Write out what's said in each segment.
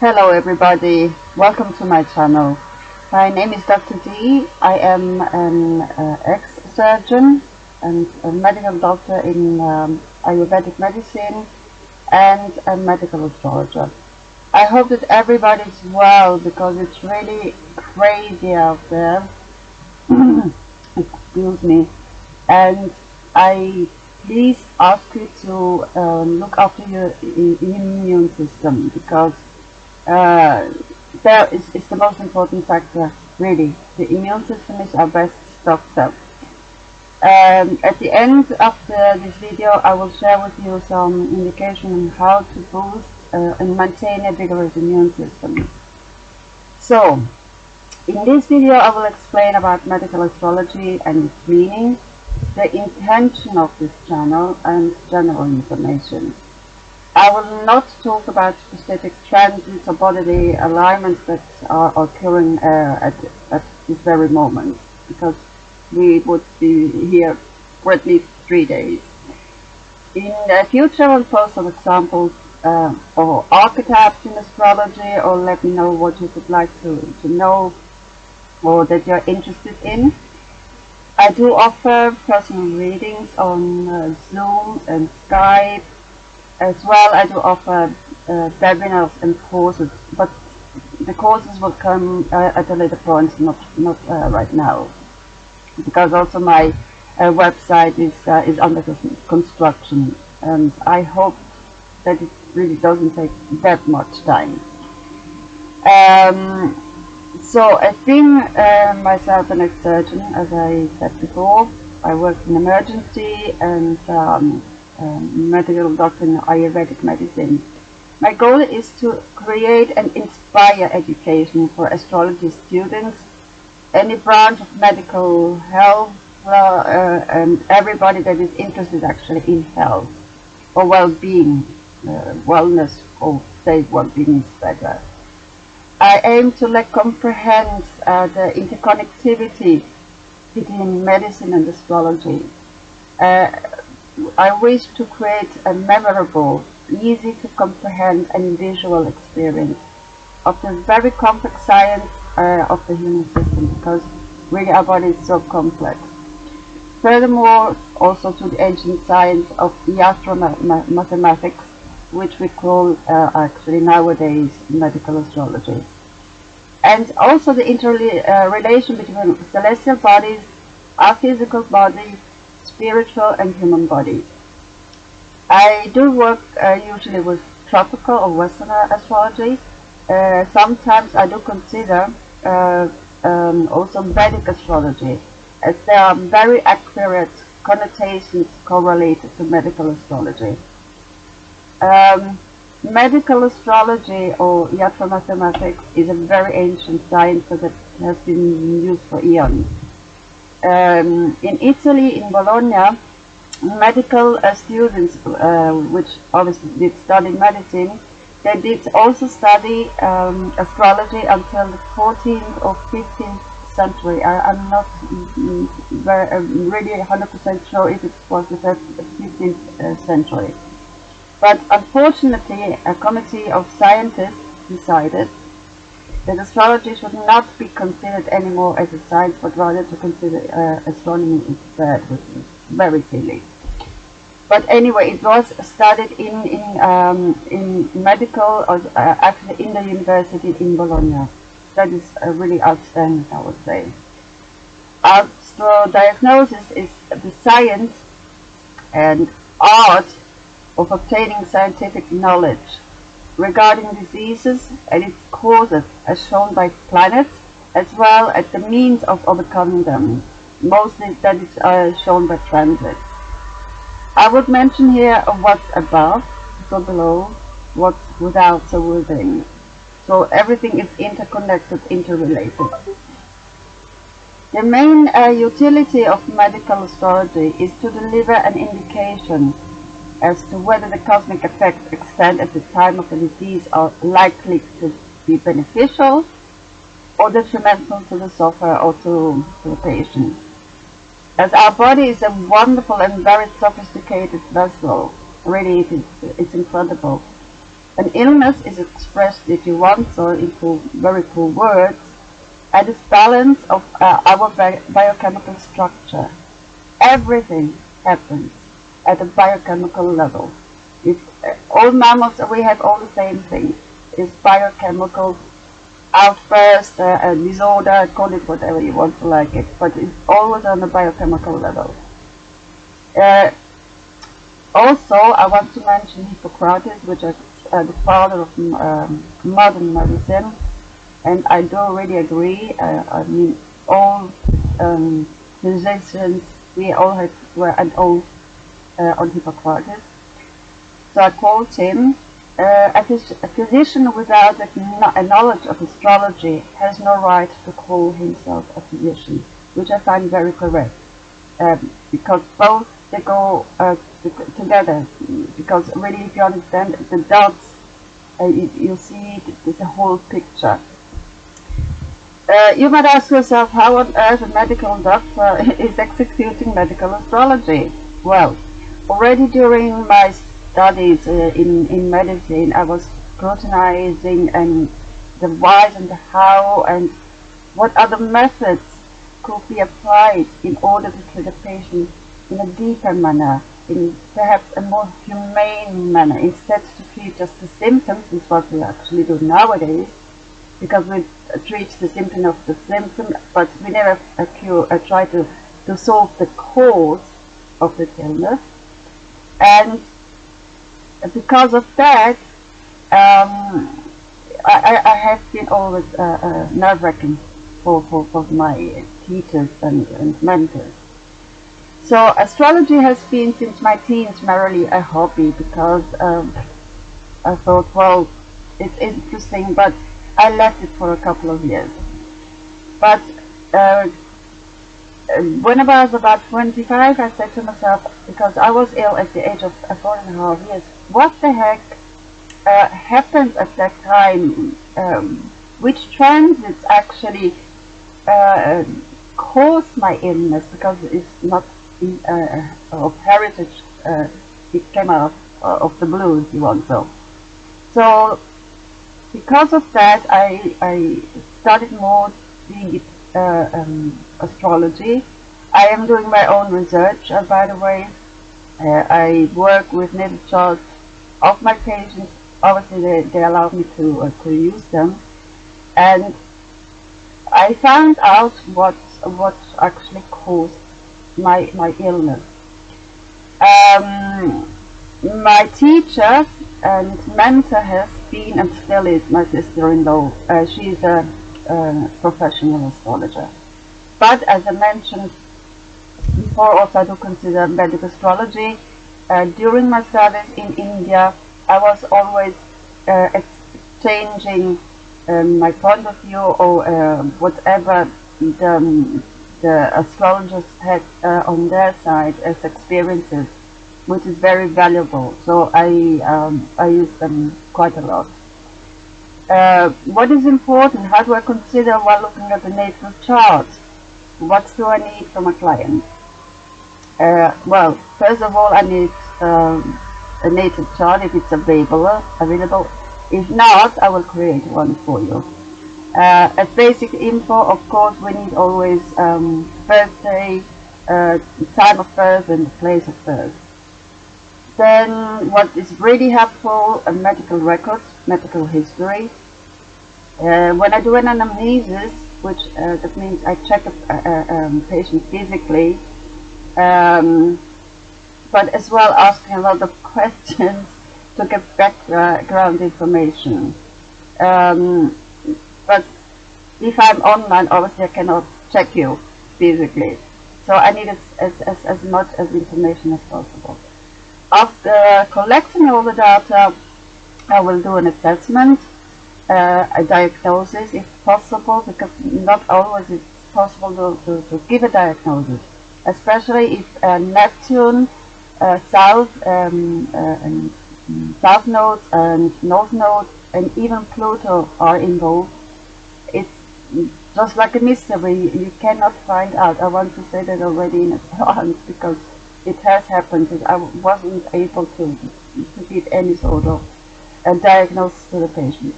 Hello everybody, welcome to my channel. My name is Dr. D. I am an ex-surgeon and a medical doctor in ayurvedic medicine and a medical astrologer. I hope that everybody's well because it's really crazy out there. Excuse me. And I please ask you to look after your immune system because there is the most important factor, really. The immune system is our best doctor. At the end of this video, I will share with you some indication on how to boost and maintain a vigorous immune system. So, in this video, I will explain about medical astrology and its meaning, the intention of this channel, and general information. I will not talk about specific transits or bodily alignments that are occurring at this very moment, because we would be here for at least 3 days. In the future, I'll post some examples or archetypes in astrology, or let me know what you would like to know or that you're interested in. I do offer personal readings on Zoom and Skype. As well, I do offer webinars and courses, but the courses will come at a later point, not right now, because also my website is under construction, and I hope that it really doesn't take that much time. So I've been myself an ex-surgeon, as I said before. I worked in emergency and medical doctor in ayurvedic medicine. My goal is to create and inspire education for astrology students, any branch of medical health, and everybody that is interested actually in health or well-being, wellness, or say well-being is better. I aim to comprehend the interconnectivity between medicine and astrology. I wish to create a memorable, easy to comprehend and visual experience of the very complex science of the human system, because really our body is so complex. Furthermore, also to the ancient science of iatromathematics, which we call actually nowadays medical astrology. And also the interrelation between celestial bodies, our physical body, spiritual and human body. I do work usually with tropical or Western astrology. Sometimes I do consider also Vedic astrology, as there are very accurate connotations correlated to medical astrology. Medical astrology or iatromathematics is a very ancient science that has been used for eons. In Italy, in Bologna, medical students, which obviously did study medicine, they did also study astrology until the 14th or 15th century. I'm not really 100% sure if it was the 15th century. But unfortunately, a committee of scientists decided that astrology should not be considered anymore as a science, but rather to consider astronomy instead, which is very silly. But anyway, it was studied in medical, or actually in the university in Bologna. That is really outstanding, I would say. Astrodiagnosis is the science and art of obtaining scientific knowledge regarding diseases and its causes as shown by planets, as well as the means of overcoming them. Mostly that is shown by transits. I would mention here what's above, so below, what's without, so within. So everything is interconnected, interrelated. The main utility of medical astrology is to deliver an indication as to whether the cosmic effects extant at the time of the disease are likely to be beneficial or detrimental to the sufferer or to the patient. As our body is a wonderful and very sophisticated vessel, really it's incredible. An illness is expressed, if you want so, into very cool words, at this balance of our biochemical structure. Everything happens at a biochemical level. If all mammals, we have all the same thing. It's biochemical outburst, a disorder, call it whatever you want to like it, but it's always on the biochemical level. Also, I want to mention Hippocrates, which is the father of modern medicine, and I do really agree. I mean, all physicians, we all were an oath on Hippocrates. So I quote him, a physician without a knowledge of astrology has no right to call himself a physician, which I find very correct, because both they go together, because really if you understand the dots, you see the whole picture. You might ask yourself, how on earth a medical doctor is executing medical astrology? Well, already during my studies in medicine, I was scrutinizing and the whys and the how and what other methods could be applied in order to treat a patient in a deeper manner, in perhaps a more humane manner, instead to treat just the symptoms, is what we actually do nowadays, because we treat the symptom of the symptom, but we never try to solve the cause of the illness. And because of that, I have been always nerve-wracking for my teachers and mentors. So astrology has been since my teens merely a hobby, because I thought, well, it's interesting, but I left it for a couple of years. But when I was about 25, I said to myself, because I was ill at the age of 4.5 years, what the heck happened at that time? Which transits actually caused my illness? Because it's not of heritage, it came out of the blue, if you want so. So because of that, I started more doing astrology. I am doing my own research, by the way. I work with natal charts of my patients. Obviously, they allow me to use them, and I found out what actually caused my illness. My teacher and mentor has been and still is my sister-in-law. She's a professional astrologer. But as I mentioned before, also I do consider Vedic astrology. During my studies in India, I was always exchanging my point of view, or whatever the astrologers had on their side as experiences, which is very valuable. So I use them quite a lot. What is important? How do I consider while looking at the natal chart? What do I need from a client? Well, first of all, I need a natal chart if it's available. If not, I will create one for you. As basic info, of course, we need always birthday, time of birth, and the place of birth. Then, what is really helpful, medical records, medical history. When I do an anamnesis, which that means I check a patient physically, but as well asking a lot of questions to get background information. But if I'm online, obviously I cannot check you physically, so I need as much as information as possible. After collecting all the data, I will do an assessment, a diagnosis if possible, because not always it's possible to give a diagnosis, especially if Neptune, South nodes and North nodes and even Pluto are involved. It's just like a mystery, you cannot find out. I want to say that already in advance, because it has happened that I wasn't able to give any sort of a diagnosis to the patient.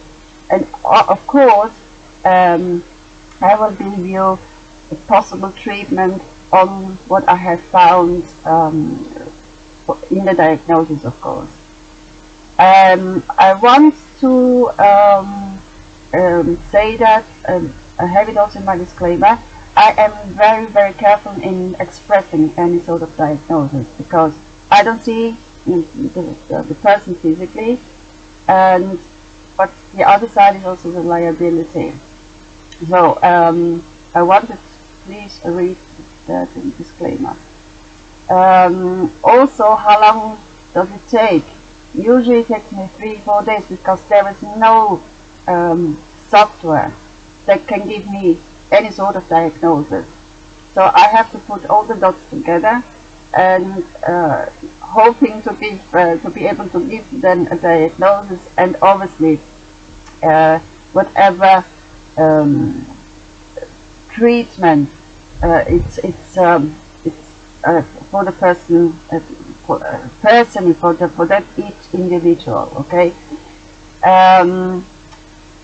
And of course, I will give you a possible treatment on what I have found in the diagnosis, of course. I want to say that, I have it also in my disclaimer, I am very, very careful in expressing any sort of diagnosis, because I don't see the person physically, but the other side is also the liability. So I wanted to please read that disclaimer. Also, how long does it take? Usually it takes me 3-4 days, because there is no software that can give me any sort of diagnosis. So I have to put all the dots together, and hoping to be able to give them a diagnosis, and obviously whatever treatment it's for the person, for that each individual. Okay.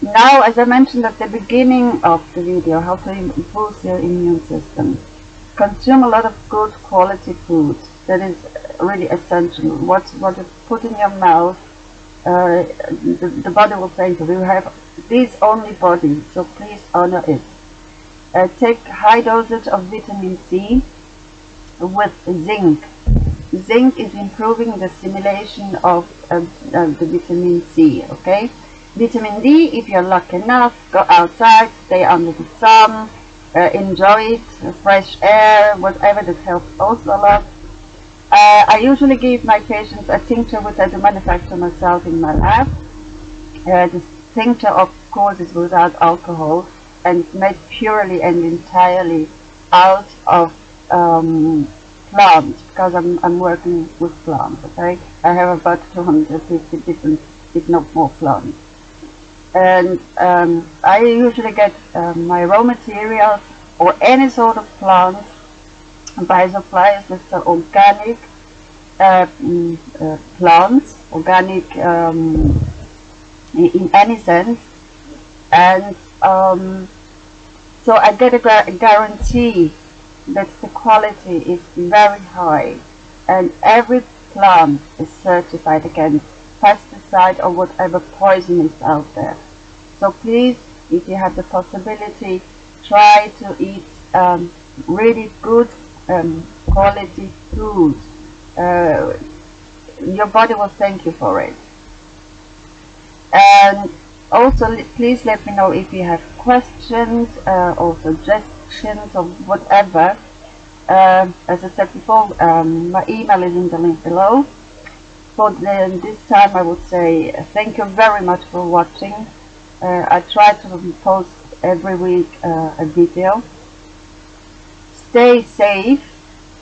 Now, as I mentioned at the beginning of the video, how to improve your immune system. Consume a lot of good quality food. That is really essential. What you put in your mouth, the body will thank you. You have this only body, so please honor it. Take high dosage of vitamin C with zinc. Zinc is improving the stimulation of the vitamin C. Okay. Vitamin D, if you're lucky enough, go outside, stay under the sun, enjoy it, fresh air, whatever, that helps also a lot. I usually give my patients a tincture which I do manufacture myself in my lab. This tincture, of course, is without alcohol, and it's made purely and entirely out of plants, because I'm working with plants. Okay, I have about 250 different, if not more, plants. And I usually get my raw materials or any sort of plants by suppliers with the organic plants, organic in any sense, and so I get a guarantee that the quality is very high, and every plant is certified against pesticide or whatever poison is out there. So please, if you have the possibility, try to eat really good quality food. Your body will thank you for it. And also, please let me know if you have questions or suggestions or whatever. As I said before, my email is in the link below. For this time, I would say thank you very much for watching. I try to post every week a video. Stay safe,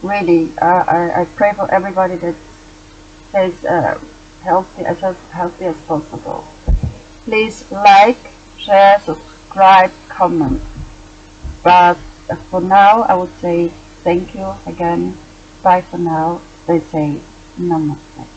really. I pray for everybody that stays healthy as possible. Please like, share, subscribe, comment. But for now, I would say thank you again. Bye for now. Stay safe. Namaste.